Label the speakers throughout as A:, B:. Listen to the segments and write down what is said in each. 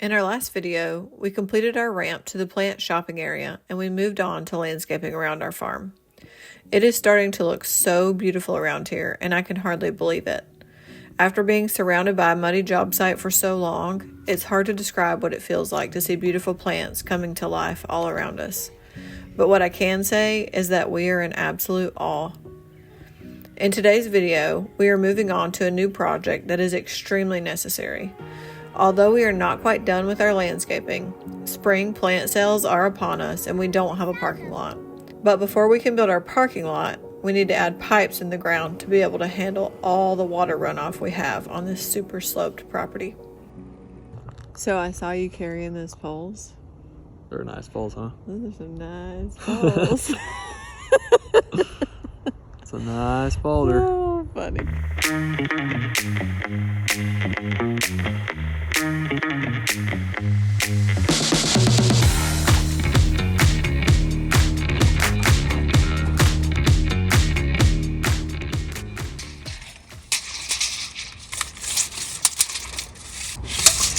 A: In our last video, we completed our ramp to the plant shopping area and we moved on to landscaping around our farm. It is starting to look so beautiful around here and I can hardly believe it. After being surrounded by a muddy job site for so long, it's hard to describe what it feels like to see beautiful plants coming to life all around us. But what I can say is that we are in absolute awe. In today's video, we are moving on to a new project that is extremely necessary. Although we are not quite done with our landscaping, spring plant sales are upon us and we don't have a parking lot. But before we can build our parking lot, we need to add pipes in the ground to be able to handle all the water runoff we have on this super sloped property. So I saw you carrying those poles.
B: They're nice poles, huh?
A: Those are some nice poles.
B: It's a nice boulder.
A: Oh, funny.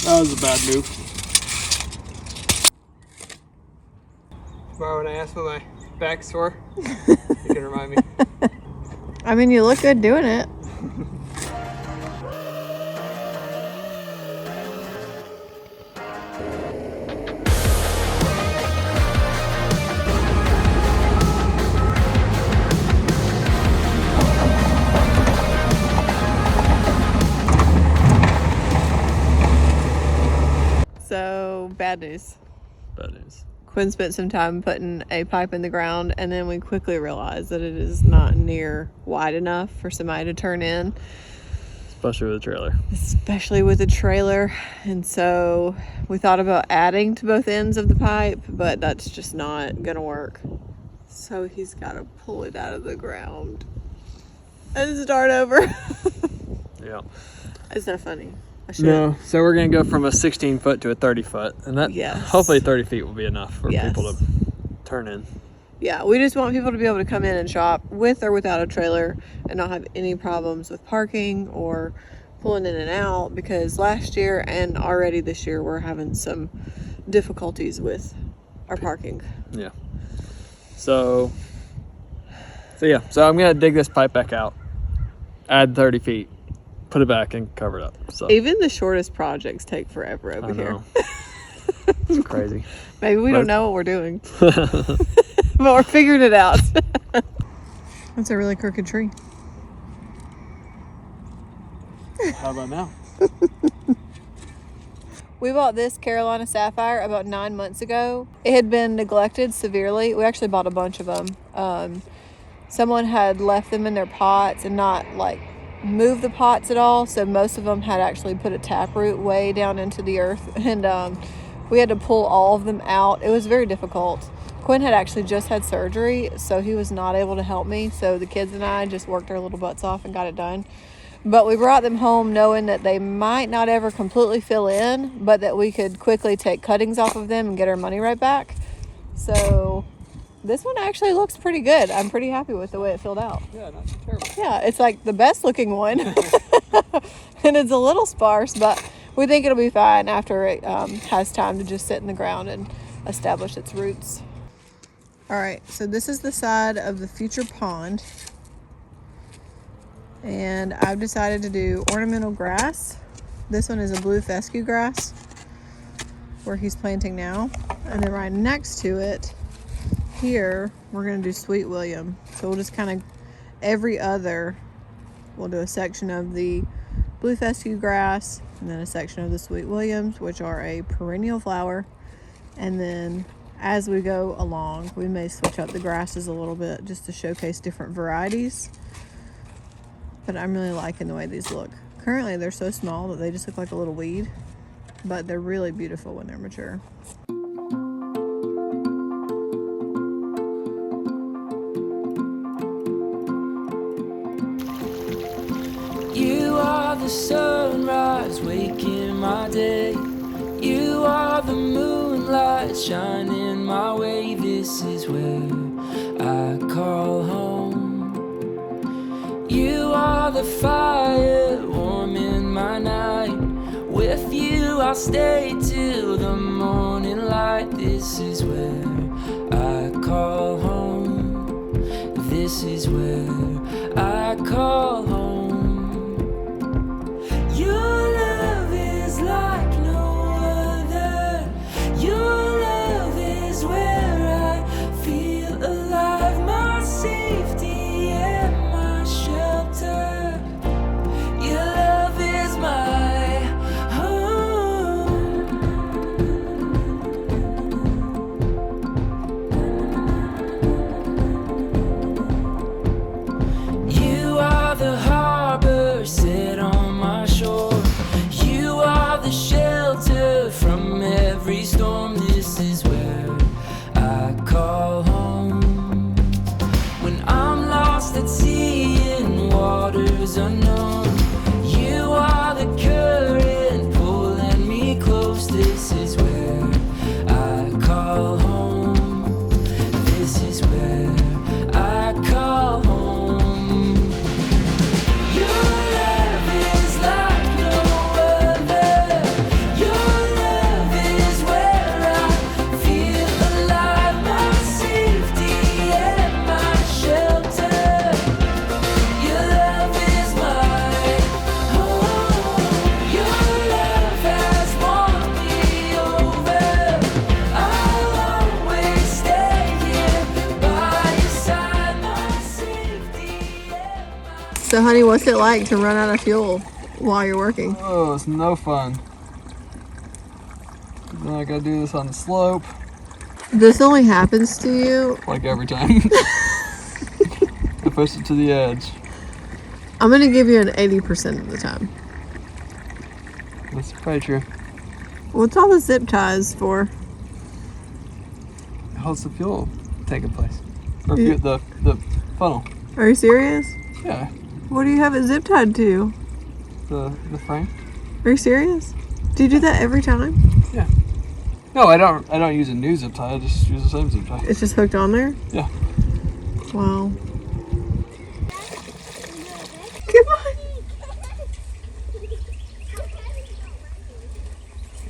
B: That was a bad move.
C: Tomorrow when I ask for my back sore, you can remind me.
A: I mean, you look good doing it. So, bad news.
B: Bad news.
A: Quinn spent some time putting a pipe in the ground, and then we quickly realized that it is not near wide enough for somebody to turn in.
B: Especially with a trailer.
A: Especially with a trailer. And so we thought about adding to both ends of the pipe, but that's just not gonna work. So he's gotta pull it out of the ground and start over.
B: Yeah.
A: Is that funny?
B: No, so we're gonna go from a 16 foot to a 30 foot, and that hopefully 30 feet will be enough for people to turn in.
A: Yeah, we just want people to be able to come in and shop with or without a trailer and not have any problems with parking or pulling in and out, because last year and already this year we're having some difficulties with our parking.
B: Yeah. So I'm gonna dig this pipe back out, add 30 feet. Put it back and cover it up. So
A: even the shortest projects take forever over here.
B: It's crazy.
A: Maybe we don't know what we're doing. But we're figuring it out. That's a really crooked tree.
B: How about now?
A: We bought this Carolina Sapphire about 9 months ago. It had been neglected severely. We actually bought a bunch of them. Someone had left them in their pots and not move the pots at all, so most of them had actually put a taproot way down into the earth, and we had to pull all of them out. It was very difficult. Quinn had actually just had surgery, so he was not able to help me, so the kids and I just worked our little butts off and got it done. But we brought them home knowing that they might not ever completely fill in, but that we could quickly take cuttings off of them and get our money right back. So this one actually looks pretty good. I'm pretty happy with the way it filled out.
C: Yeah, not too terrible.
A: Yeah, it's like the best looking one. And it's a little sparse, but we think it'll be fine after it has time to just sit in the ground and establish its roots. All right, so this is the side of the future pond. And I've decided to do ornamental grass. This one is a blue fescue grass where he's planting now. And then right next to it, here we're going to do Sweet William. So we'll just kind of we'll do a section of the blue fescue grass and then a section of the Sweet Williams, which are a perennial flower. And then as we go along, we may switch up the grasses a little bit just to showcase different varieties. But I'm really liking the way these look. Currently they're so small that they just look like a little weed, but they're really beautiful when they're mature.
D: You are the sunrise waking my day. You are the moonlight shining my way. This is where I call home. You are the fire warm in my night. With you, I'll stay till the morning light. This is where I call home. This is where I call home. Your love is like no other. Your love is where I feel alive. My safety and my shelter. Your love is my home. You are the harbor set on my shore. You are the shelter from every storm. This is where I call home. When I'm lost at sea in waters unknown, you are the current pulling me close. This is where I call home. This is where I call home. Your love is like no other. Your love is where I feel alive. My safety and my shelter. Your love is my home. Your love has won me over. I'll always stay here by your side. My safety and my
A: So, honey, what's it like to run out of fuel while you're working?
B: Oh, it's no fun. Then I gotta do this on the slope,
A: This only happens to you.
B: like every time. I push it to the edge.
A: I'm going to give you an 80% of the time.
B: That's probably true.
A: What's all the zip ties for?
B: How's the fuel taking place? Or
A: Yeah.
B: the funnel.
A: Are you serious?
B: Yeah,
A: What do you have it zip tied to?
B: the frame.
A: Are you serious? Do you do that every time?
B: No, I don't use a new zip tie. I just use the same zip tie.
A: It's just hooked on there?
B: Yeah.
A: Wow. Come on.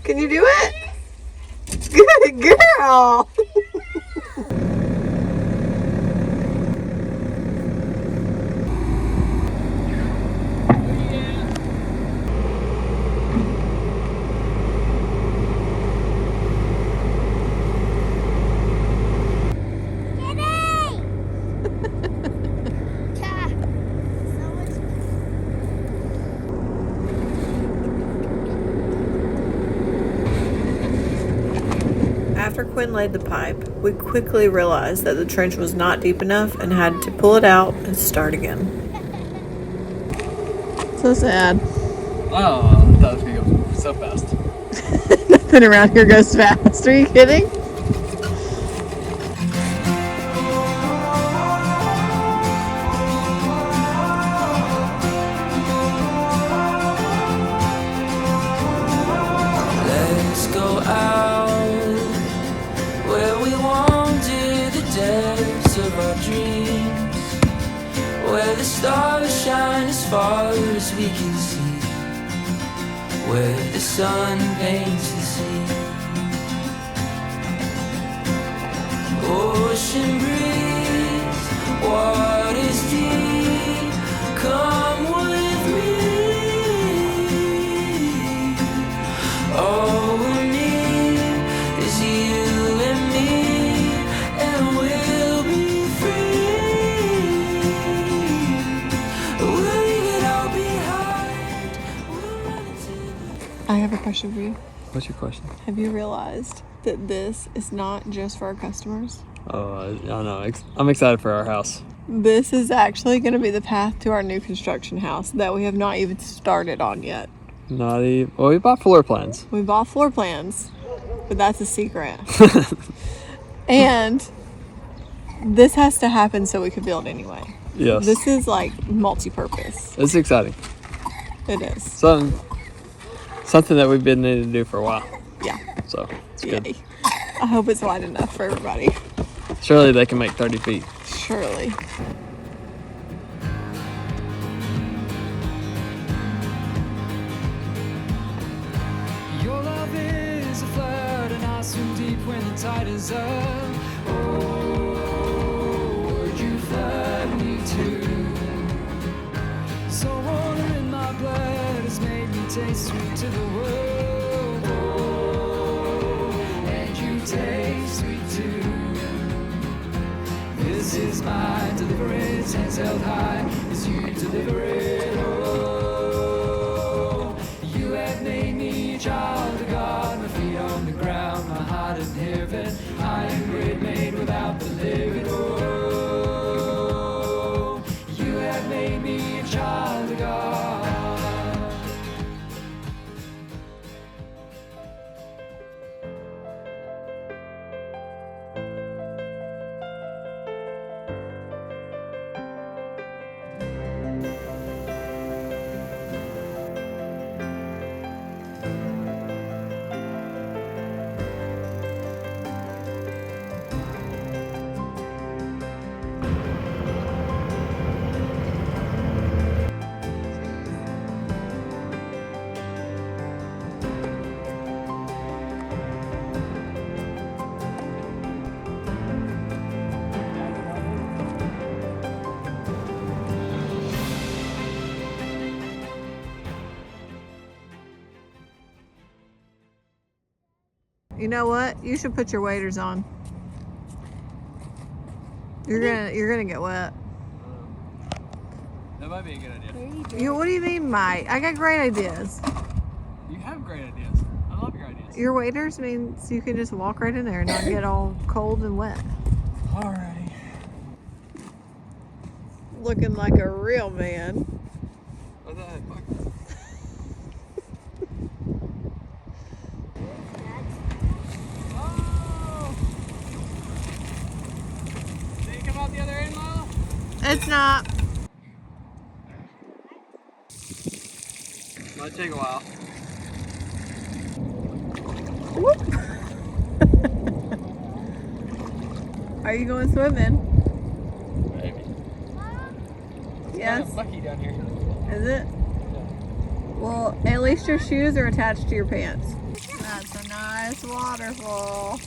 A: Can you do it? Good girl. After Quinn laid the pipe, we quickly realized that the trench was not deep enough and had to pull it out and start again. So sad.
B: Oh, I thought it was gonna go so fast.
A: Nothing around here goes fast. Are you kidding?
D: Let's go out where we wander the depths of our dreams, where the stars shine as far as we can see, where the sun paints the sea. Ocean breeze, waters deep, come with me. All we need is you and me, and we'll be free. We'll leave it all behind. We'll run into the
A: I have a question for you.
B: What's your question?
A: Have you realized that this is not just for our customers?
B: Oh, I don't know. I'm excited for our house.
A: This is actually going to be the path to our new construction house that we have not even started on yet.
B: Well, we bought floor plans.
A: We bought floor plans, but that's a secret. And this has to happen so we can build anyway.
B: Yes.
A: This is like multi-purpose.
B: It's exciting.
A: It is.
B: Something that we've been needing to do for a while.
A: Yeah.
B: So it's good.
A: Yay. I hope it's wide enough for everybody.
B: Surely they can make 30 feet.
A: Surely.
D: when the tide is up. Oh, would you flood me too? So water in my blood has made me taste sweet to the world. Oh, and you taste sweet too. This is my deliverance, hands held high as you deliver it. Oh, you have made me a child of God, my feet on the ground, my heart in heaven. I am bread made without the living. Oh, you have made me a child of God.
A: You know what? You should put your waders on. You're gonna get wet.
C: That might be a good idea.
A: What do you mean might? I got great ideas.
C: You have great ideas. I love your ideas.
A: Your waders means you can just walk right in there and not get all cold and wet.
C: Alrighty.
A: Looking like a real man.
C: What's that? Fuck. Oh! Did you come out the other end, Lila?
A: It's not.
C: Might take a while.
A: Whoop. Are you going swimming?
C: Maybe.
A: Yes.
C: It's mucky down here.
A: Is it? Well, at least your shoes are attached to your pants. That's a nice waterfall.